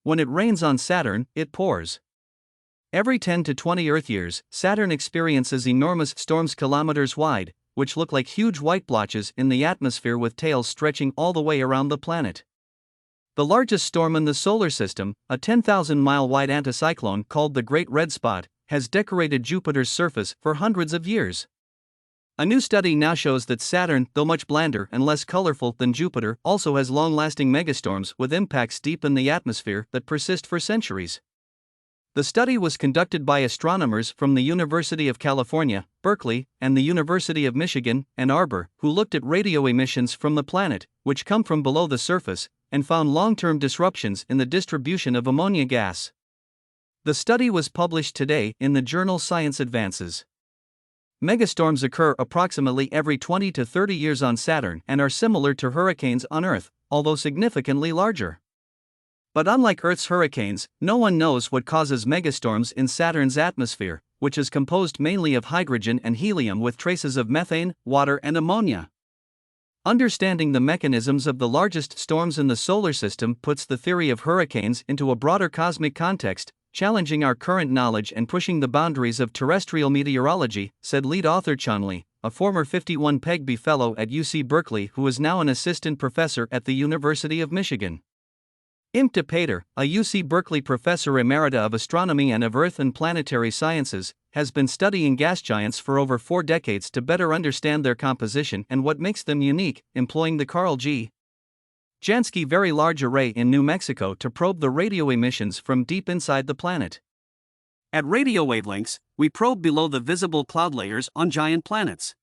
When it rains on Saturn, it pours. Every 10 to 20 Earth years, Saturn experiences enormous storms kilometers wide, which look like huge white blotches in the atmosphere with tails stretching all the way around the planet. The largest storm in the solar system, a 10,000-mile-wide anticyclone called the Great Red Spot, has decorated Jupiter's surface for hundreds of years. A new study now shows that Saturn, though much blander and less colorful than Jupiter, also has long-lasting megastorms with impacts deep in the atmosphere that persist for centuries. The study was conducted by astronomers from the University of California, Berkeley, and the University of Michigan, Ann Arbor, who looked at radio emissions from the planet, which come from below the surface, and found long-term disruptions in the distribution of ammonia gas. The study was published today in the journal Science Advances. Megastorms occur approximately every 20 to 30 years on Saturn and are similar to hurricanes on Earth, although significantly larger. But unlike Earth's hurricanes, no one knows what causes megastorms in Saturn's atmosphere, which is composed mainly of hydrogen and helium with traces of methane, water, and ammonia. Understanding the mechanisms of the largest storms in the solar system puts the theory of hurricanes into a broader cosmic context, challenging our current knowledge and pushing the boundaries of terrestrial meteorology, said lead author Chun Li, a former 51 Pegby Fellow at UC Berkeley who is now an assistant professor at the University of Michigan. Imke de Pater, a UC Berkeley professor emerita of astronomy and of Earth and planetary sciences, has been studying gas giants for over 4 decades to better understand their composition and what makes them unique, employing the Carl G. Jansky Very Large Array in New Mexico to probe the radio emissions from deep inside the planet. At radio wavelengths, we probe below the visible cloud layers on giant planets.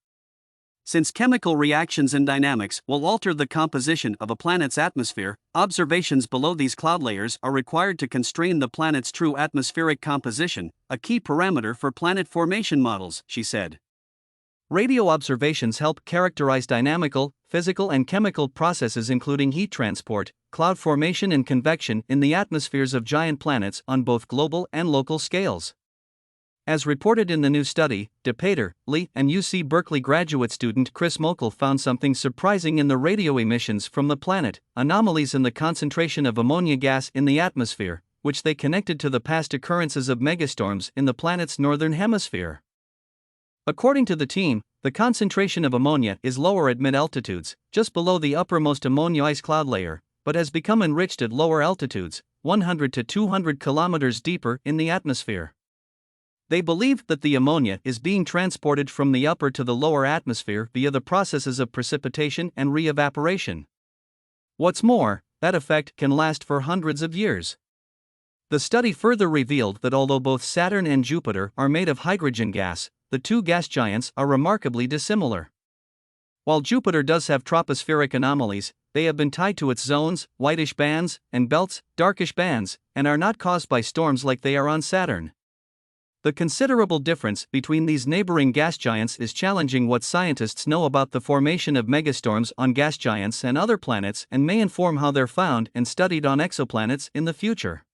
Since chemical reactions and dynamics will alter the composition of a planet's atmosphere, observations below these cloud layers are required to constrain the planet's true atmospheric composition, a key parameter for planet formation models, she said. Radio observations help characterize dynamical, physical, and chemical processes including heat transport, cloud formation, and convection in the atmospheres of giant planets on both global and local scales. As reported in the new study, de Pater, Lee, and UC Berkeley graduate student Chris Mokel found something surprising in the radio emissions from the planet, anomalies in the concentration of ammonia gas in the atmosphere, which they connected to the past occurrences of megastorms in the planet's northern hemisphere. According to the team, the concentration of ammonia is lower at mid-altitudes, just below the uppermost ammonia ice cloud layer, but has become enriched at lower altitudes, 100 to 200 kilometers deeper in the atmosphere. They believe that the ammonia is being transported from the upper to the lower atmosphere via the processes of precipitation and re-evaporation. What's more, that effect can last for hundreds of years. The study further revealed that although both Saturn and Jupiter are made of hydrogen gas, the two gas giants are remarkably dissimilar. While Jupiter does have tropospheric anomalies, they have been tied to its zones, whitish bands, and belts, darkish bands, and are not caused by storms like they are on Saturn. The considerable difference between these neighboring gas giants is challenging what scientists know about the formation of megastorms on gas giants and other planets and may inform how they're found and studied on exoplanets in the future.